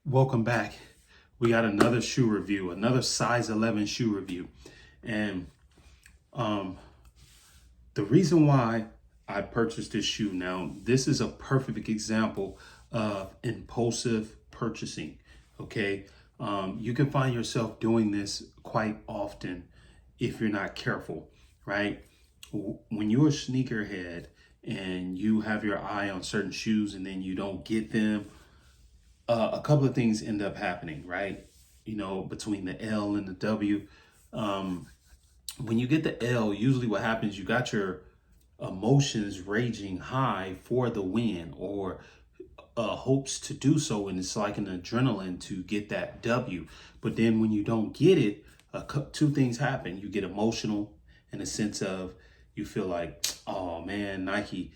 Welcome back. We got another shoe review, another size 11 shoe review. And um, the reason why I purchased this shoe, now, this is a perfect example of impulsive purchasing. Okay. You can find yourself doing this quite often if you're not careful, right? When you're a sneakerhead and you have your eye on certain shoes and then you don't get them, a couple of things end up happening, right? Between the L and the W. Um, when you get the L, usually what happens, you got your emotions raging high for the win or hopes to do so. And it's like an adrenaline to get that W. But then when you don't get it, two things happen. You get emotional in a sense of you feel like, oh man, Nike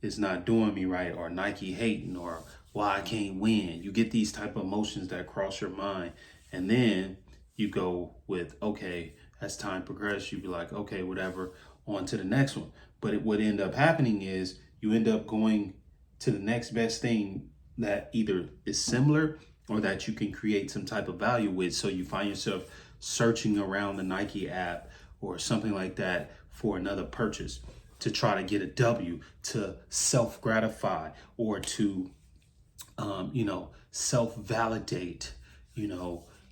is not doing me right, or Nike hating, or why I can't win. You get these type of emotions that cross your mind. And then you go with, okay, as time progresses, you be like, okay, whatever, on to the next one. But what end up happening is you end up going to the next best thing that either is similar or that you can create some type of value with. So you find yourself searching around the Nike app or something like that for another purchase to try to get a W, to self gratify, or to, self validate,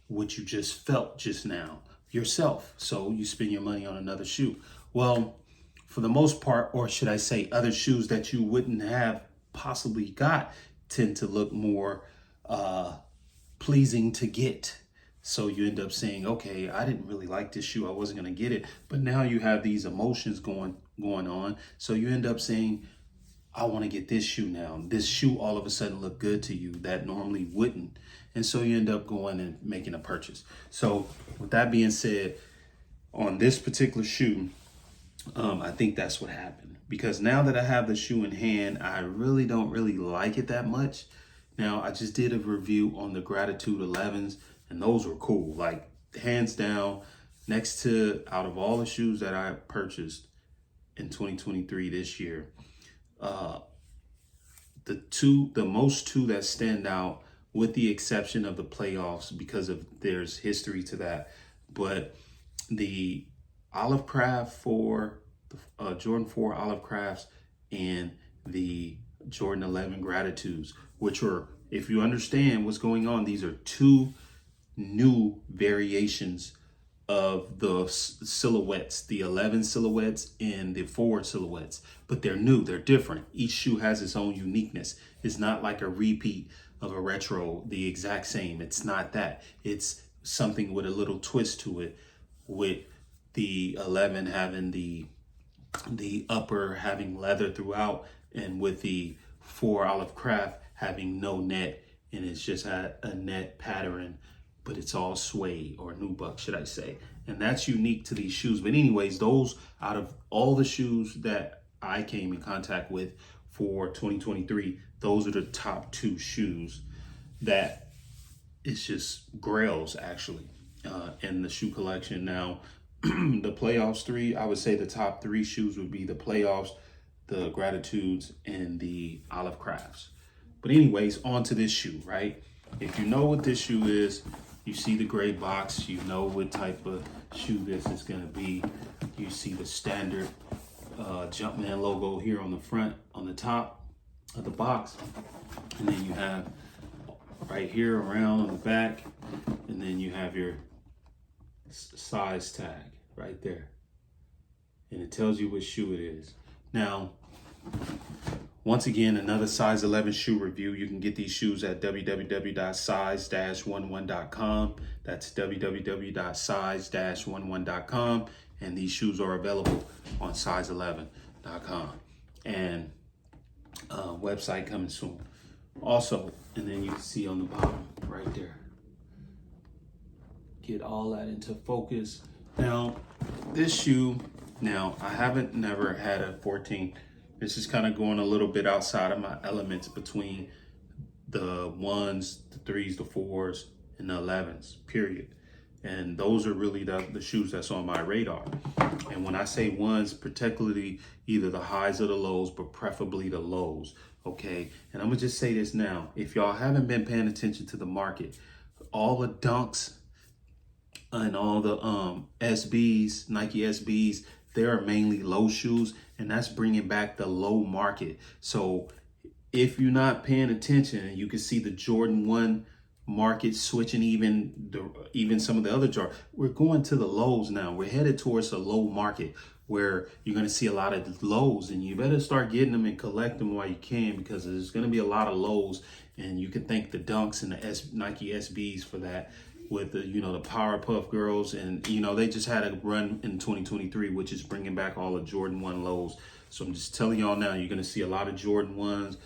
what you just felt just now yourself. So you spend your money on another shoe. Well, for the most part, or should I say, other shoes that you wouldn't have possibly got tend to look more pleasing to get. So you end up saying, okay, I didn't really like this shoe. I wasn't going to get it. But now you have these emotions going on. So you end up saying, I want to get this shoe now. This shoe all of a sudden look good to you that normally wouldn't. And so you end up going and making a purchase. So with that being said, on this particular shoe, I think that's what happened. Because now that I have the shoe in hand, I really don't really like it that much. Now, I just did a review on the Gratitude 11s, and those were cool. Like, hands down, next to, out of all the shoes that I purchased in 2023 this year, the most two that stand out, with the exception of the playoffs because of there's history to that, but the Olive Craft for the Jordan 4 Olive Crafts and the Jordan 11 Gratitudes, which are, if you understand what's going on, these are two new variations of the silhouettes, the 11 silhouettes and the 4 silhouettes, but they're new, they're different. Each shoe has its own uniqueness. It's not like a repeat of a retro, the exact same. It's not that. It's something with a little twist to it, with the 11 having the upper having leather throughout, and with the 4 Olive Craft having no net, and it's just a net pattern, but it's all suede, or nubuck, should I say. And that's unique to these shoes. But anyways, those, out of all the shoes that I came in contact with for 2023, those are the top 2 shoes that it's just grails, actually, in the shoe collection. Now, the playoffs 3, I would say the top 3 shoes would be the playoffs, the Gratitudes, and the Olive Crafts. But anyways, on to this shoe, right? If you know what this shoe is, you see the gray box, you know what type of shoe this is going to be. You see the standard Jumpman logo here on the front, on the top of the box. And then you have right here around on the back, and then you have your size tag right there. And it tells you what shoe it is. Now, once again, another size 11 shoe review. You can get these shoes at www.size-11.com. That's www.size-11.com. And these shoes are available on size11.com. And website coming soon. Also, and then you can see on the bottom right there. Get all that into focus. Now, this shoe, I haven't never had a 14. This is kind of going a little bit outside of my elements between the 1s, the 3s, the 4s, and the 11s, period. And those are really the shoes that's on my radar. And when I say ones, particularly either the highs or the lows, but preferably the lows, okay? And I'm gonna just say this now. If y'all haven't been paying attention to the market, all the dunks and all the SBs, Nike SBs, they are mainly low shoes, and that's bringing back the low market. So if you're not paying attention, you can see the Jordan 1 market switching, even some of the other Jordan. We're going to the lows now. We're headed towards a low market where you're going to see a lot of lows, and you better start getting them and collect them while you can, because there's going to be a lot of lows, and you can thank the Dunks and the Nike SBs for that, with the, you know, the Powerpuff Girls, and you know, they just had a run in 2023, which is bringing back all the Jordan 1 lows. So I'm just telling y'all now, you're going to see a lot of Jordan 1s,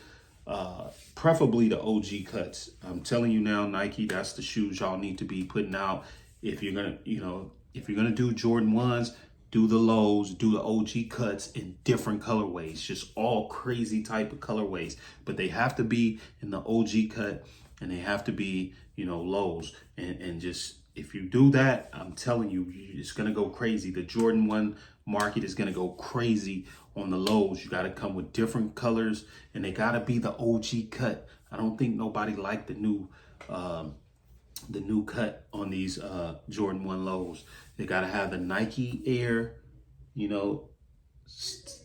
preferably the OG cuts. I'm telling you now, Nike, that's the shoes y'all need to be putting out. If you're gonna, you know, if you're gonna do Jordan 1s, do the lows, do the OG cuts in different colorways, just all crazy type of colorways, but they have to be in the OG cut, and they have to be, you know, lows. And just, if you do that, I'm telling you, it's gonna go crazy. The Jordan 1 market is gonna go crazy on the lows. You gotta come with different colors, and they gotta be the OG cut. I don't think nobody liked the new cut on these Jordan 1 lows. They gotta have the Nike Air, you know,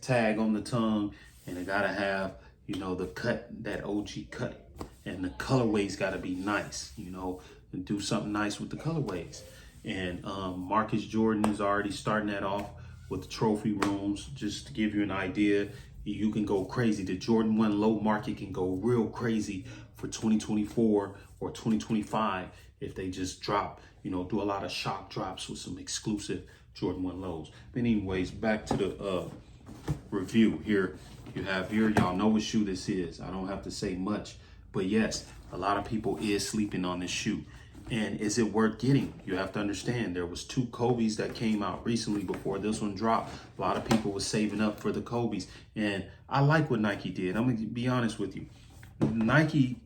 tag on the tongue, and they gotta have, you know, the cut, that OG cut. And the colorways got to be nice, you know, and do something nice with the colorways. And Marcus Jordan is already starting that off with the trophy rooms. Just to give you an idea, you can go crazy. The Jordan 1 low market can go real crazy for 2024 or 2025 if they just drop, you know, do a lot of shock drops with some exclusive Jordan 1 lows. But anyways, back to the review here. You have here, y'all know what shoe this is. I don't have to say much. But yes, a lot of people is sleeping on this shoe. And is it worth getting? You have to understand, there was 2 Kobe's that came out recently before this one dropped. A lot of people were saving up for the Kobe's. And I like what Nike did. I'm going to be honest with you. Nike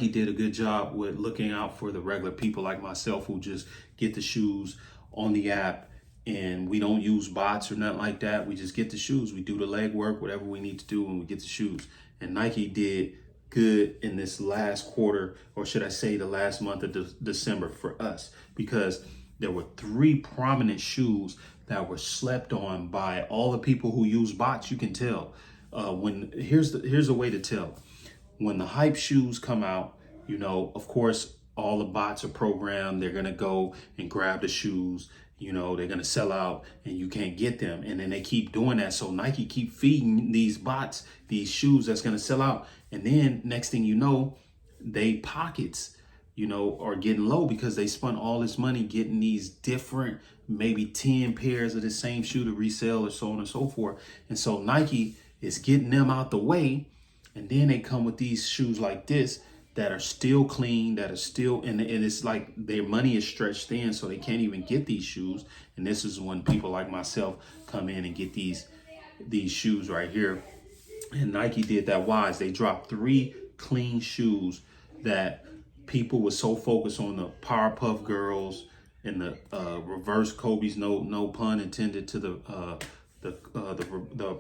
did a good job with looking out for the regular people like myself, who just get the shoes on the app, and we don't use bots or nothing like that. We just get the shoes. We do the leg work, whatever we need to do, and we get the shoes. And Nike did good in this last quarter, or should I say the last month of December for us, because there were 3 prominent shoes that were slept on by all the people who use bots. You can tell. Here's a way to tell. When the hype shoes come out, you know, of course, all the bots are programmed. They're going to go and grab the shoes. You know, they're going to sell out and you can't get them. And then they keep doing that. So Nike keep feeding these bots these shoes that's going to sell out. And then next thing you know, they pockets, you know, are getting low because they spent all this money getting these different, maybe 10 pairs of the same shoe to resell, or so on and so forth. And so Nike is getting them out the way. And then they come with these shoes like this that are still clean, that are still, and it's like their money is stretched thin, so they can't even get these shoes. And this is when people like myself come in and get these shoes right here. And Nike did that wise. They dropped 3 clean shoes that people were so focused on, the Powerpuff Girls and the reverse Kobe's, no pun intended to the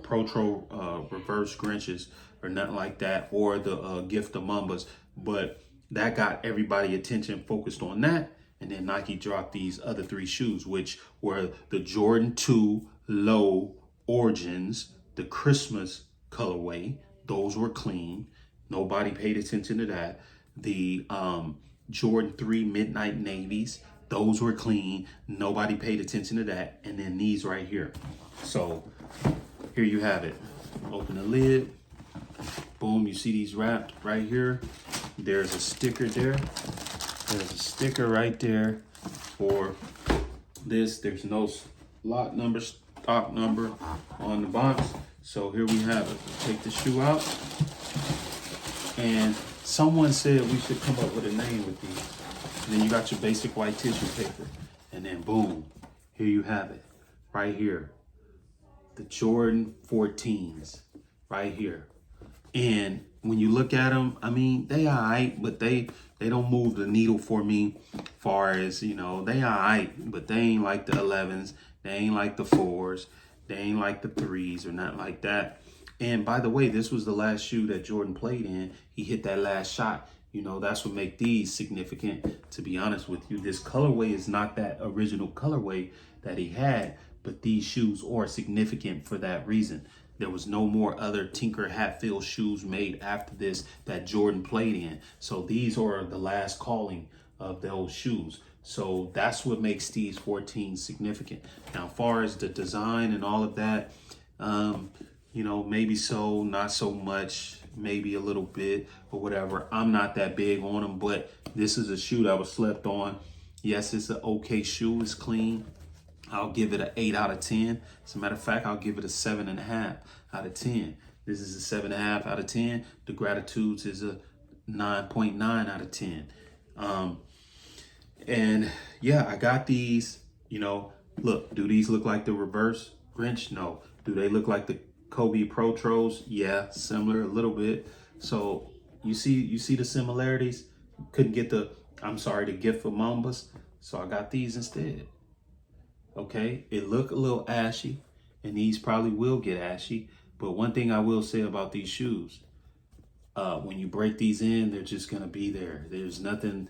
Protro reverse Grinches or nothing like that, or the Gift of Mambas. But that got everybody attention focused on that. And then Nike dropped these other 3 shoes, which were the Jordan 2 Low Origins, the Christmas colorway. Those were clean. Nobody paid attention to that. The Jordan 3 Midnight Navies, those were clean. Nobody paid attention to that. And then these right here. So here you have it. Open the lid. Boom, you see these wrapped right here. There's a sticker there. There's a sticker right there for this. There's no lot number, stock number on the box. So here we have it. Take the shoe out. And someone said we should come up with a name with these. And then you got your basic white tissue paper. And then boom, here you have it. Right here. The Jordan 14s. Right here. And when you look at them, I mean, they all right, but they don't move the needle for me. Far as, you know, they all right, but they ain't like the 11s. They ain't like the 4s. They ain't like the 3s or nothing like that. And by the way, this was the last shoe that Jordan played in. He hit that last shot. You know, that's what make these significant, to be honest with you. This colorway is not that original colorway that he had, but these shoes are significant for that reason. There was no more other Tinker Hatfield shoes made after this that Jordan played in. So these are the last calling of those shoes. So that's what makes these 14 significant. Now, as far as the design and all of that, you know, maybe so, not so much, maybe a little bit or whatever. I'm not that big on them, but this is a shoe that was slept on. Yes, it's an okay shoe. It's clean. I'll give it an 8 out of 10. As a matter of fact, I'll give it a 7.5 out of 10. This is a 7.5 out of 10. The Gratitudes is a 9.9 out of 10. And yeah, I got these, you know, look, do these look like the reverse Grinch? No. Do they look like the Kobe Pro Tros? Yeah, similar a little bit. So you see the similarities. Couldn't get the gift for Mambas. So I got these instead. Okay, it look a little ashy, and these probably will get ashy. But one thing I will say about these shoes, when you break these in, they're just gonna be there. There's nothing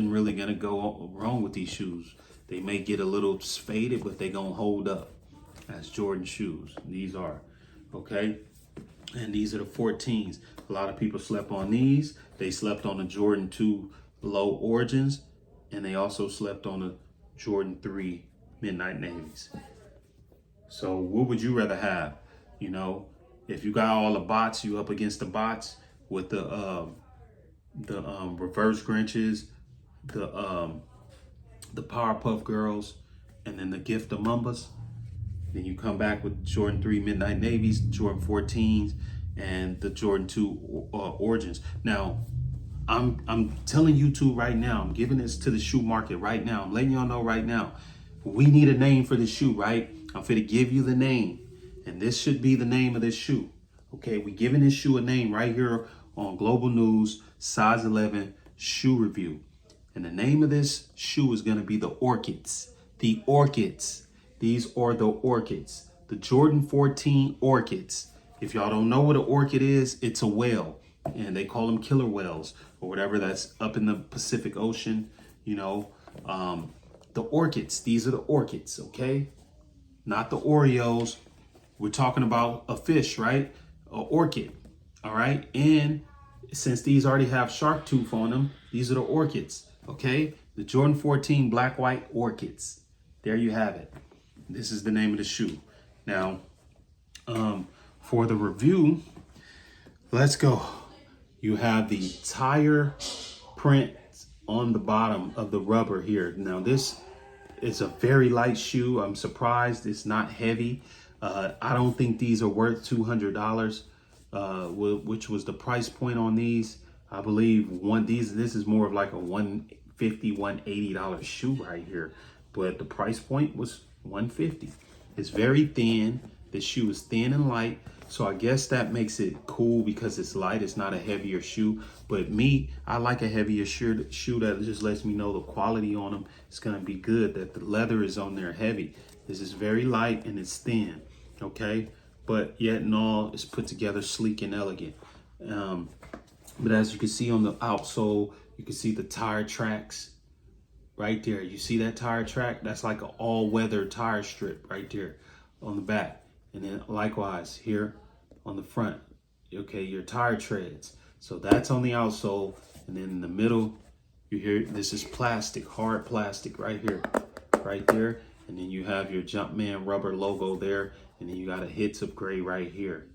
really gonna go wrong with these shoes. They may get a little faded, but they gonna hold up. That's Jordan shoes. These are, okay? And these are the 14s. A lot of people slept on these. They slept on the Jordan 2 Low Origins, and they also slept on the Jordan 3 Midnight Navies. So what would you rather have? You know, if you got all the bots, you up against the bots with the reverse Grinches, the Powerpuff Girls, and then the gift of Mambas. Then you come back with Jordan 3 Midnight Navies, Jordan 14s, and the Jordan 2 Origins. Now, I'm telling you two right now, I'm giving this to the shoe market right now. I'm letting y'all know right now. We need a name for this shoe, right? I'm finna give you the name. And this should be the name of this shoe. Okay, we giving this shoe a name right here on Global News, size 11 shoe review. And the name of this shoe is gonna be the Orchids. The Orchids. These are the Orchids. The Jordan 14 Orchids. If y'all don't know what an orchid is, it's a whale. And they call them killer whales or whatever, that's up in the Pacific Ocean, you know. The Orchids, these are the Orchids, okay? Not the Oreos. We're talking about a fish, right? An orchid, all right? And since these already have shark tooth on them, these are the Orchids, okay? The Jordan 14 Black White Orchids. There you have it. This is the name of the shoe. Now, for the review, let's go. You have the tire print on the bottom of the rubber here. Now this is a very light shoe. I'm surprised it's not heavy. I don't think these are worth $200, which was the price point on these. I believe this is more of like a $150, $180 shoe right here. But the price point was $150. It's very thin. The shoe is thin and light. So I guess that makes it cool because it's light. It's not a heavier shoe. But me, I like a heavier shoe that just lets me know the quality on them is going to be good, that the leather is on there heavy. This is very light and it's thin, okay? But yet in all, it's put together sleek and elegant. But as you can see on the outsole, you can see the tire tracks right there. You see that tire track? That's like an all-weather tire strip right there on the back. And then likewise here on the front, okay, your tire treads. So that's on the outsole. And then in the middle, you hear this is plastic, hard plastic right here, right there. And then you have your Jumpman rubber logo there. And then you got a hits of gray right here.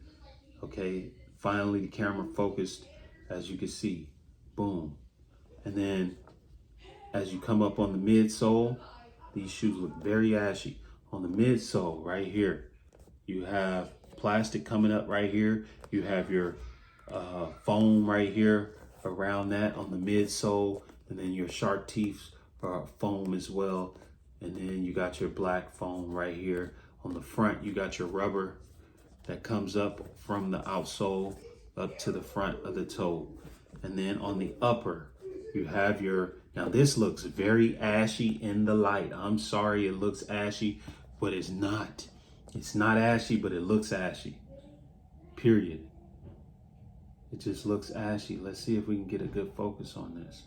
Okay, finally the camera focused, as you can see, boom. And then as you come up on the midsole, these shoes look very ashy. On the midsole right here, you have plastic coming up right here. You have your foam right here around that on the midsole, and then your shark teeth foam as well. And then you got your black foam right here. On the front, you got your rubber that comes up from the outsole up to the front of the toe. And then on the upper, you have your, now this looks very ashy in the light. I'm sorry it looks ashy, but it's not. It's not ashy, but it looks ashy. Period. It just looks ashy. Let's see if we can get a good focus on this.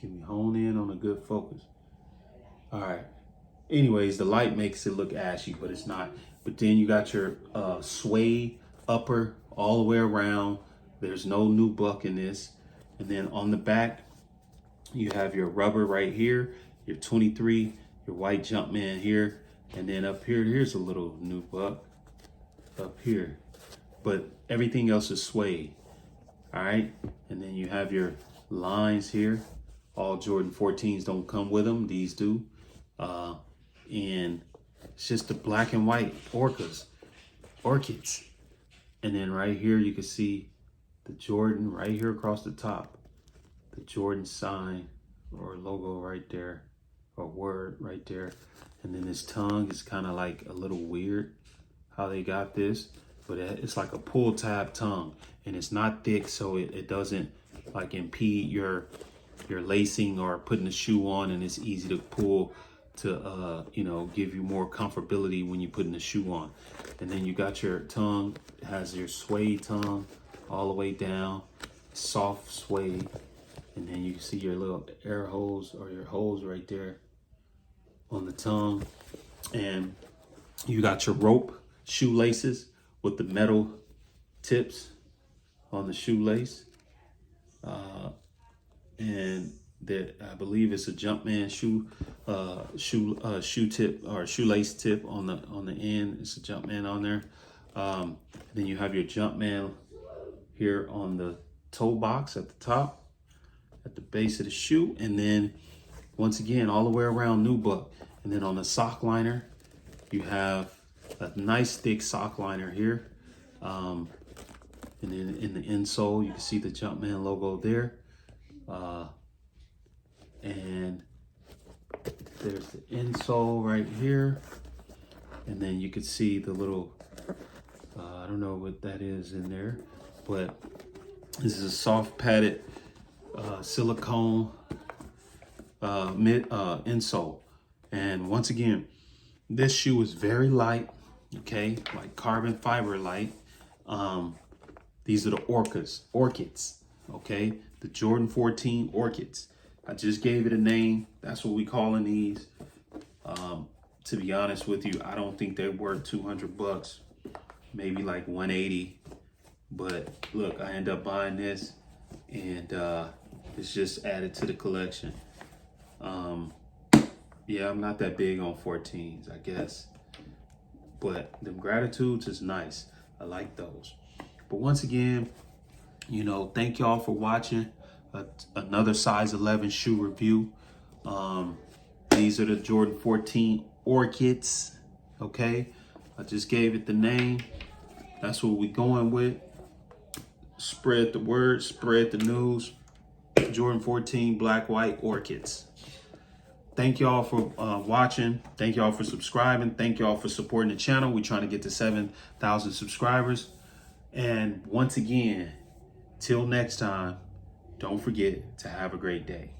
Can we hone in on a good focus? All right. Anyways, the light makes it look ashy, but it's not. But then you got your suede upper all the way around. There's no nubuck in this. And then on the back, you have your rubber right here, your 23, your white Jumpman here. And then up here, here's a little nubuck up here. But everything else is suede. All right. And then you have your lines here. All Jordan 14s don't come with them. These do. And it's just the black and white Orcas, Orchids. And then right here, you can see the Jordan right here across the top. The Jordan sign or logo right there, or word right there. And then this tongue is kind of like a little weird how they got this. But it's like a pull tab tongue, and it's not thick, so it doesn't like impede your lacing or putting the shoe on, and it's easy to pull to you know, give you more comfortability when you're putting the shoe on. And then you got your tongue, it has your suede tongue all the way down, soft suede. And then you can see your little air holes or your holes right there on the tongue. And you got your rope shoelaces with the metal tips on the shoelace. And that, I believe it's a Jumpman shoe tip or shoelace tip on the end. It's a Jumpman on there. Then you have your Jumpman here on the toe box at the top, at the base of the shoe. And then once again, all the way around nubuck. And then on the sock liner, you have a nice thick sock liner here. And then in the insole, you can see the Jumpman logo there. And there's the insole right here. And then you can see the little, I don't know what that is in there, but this is a soft padded silicone insole. And once again, this shoe is very light, okay, like carbon fiber light. These are the Orchids, okay, the Jordan 14 Orchids. I just gave it a name. That's what we calling these. To be honest with you, I don't think they're worth 200 bucks, maybe like 180. But look, I end up buying this, and it's just added to the collection. Yeah, I'm not that big on 14s, I guess. But them Gratitudes is nice. I like those. But once again, you know, thank y'all for watching another size 11 shoe review. These are the Jordan 14 Orchids, okay? I just gave it the name. That's what we're going with. Spread the word, spread the news. Jordan 14 Black White Orchids. Thank y'all for watching. Thank y'all for subscribing. Thank y'all for supporting the channel. We're trying to get to 7,000 subscribers. And once again, till next time, don't forget to have a great day.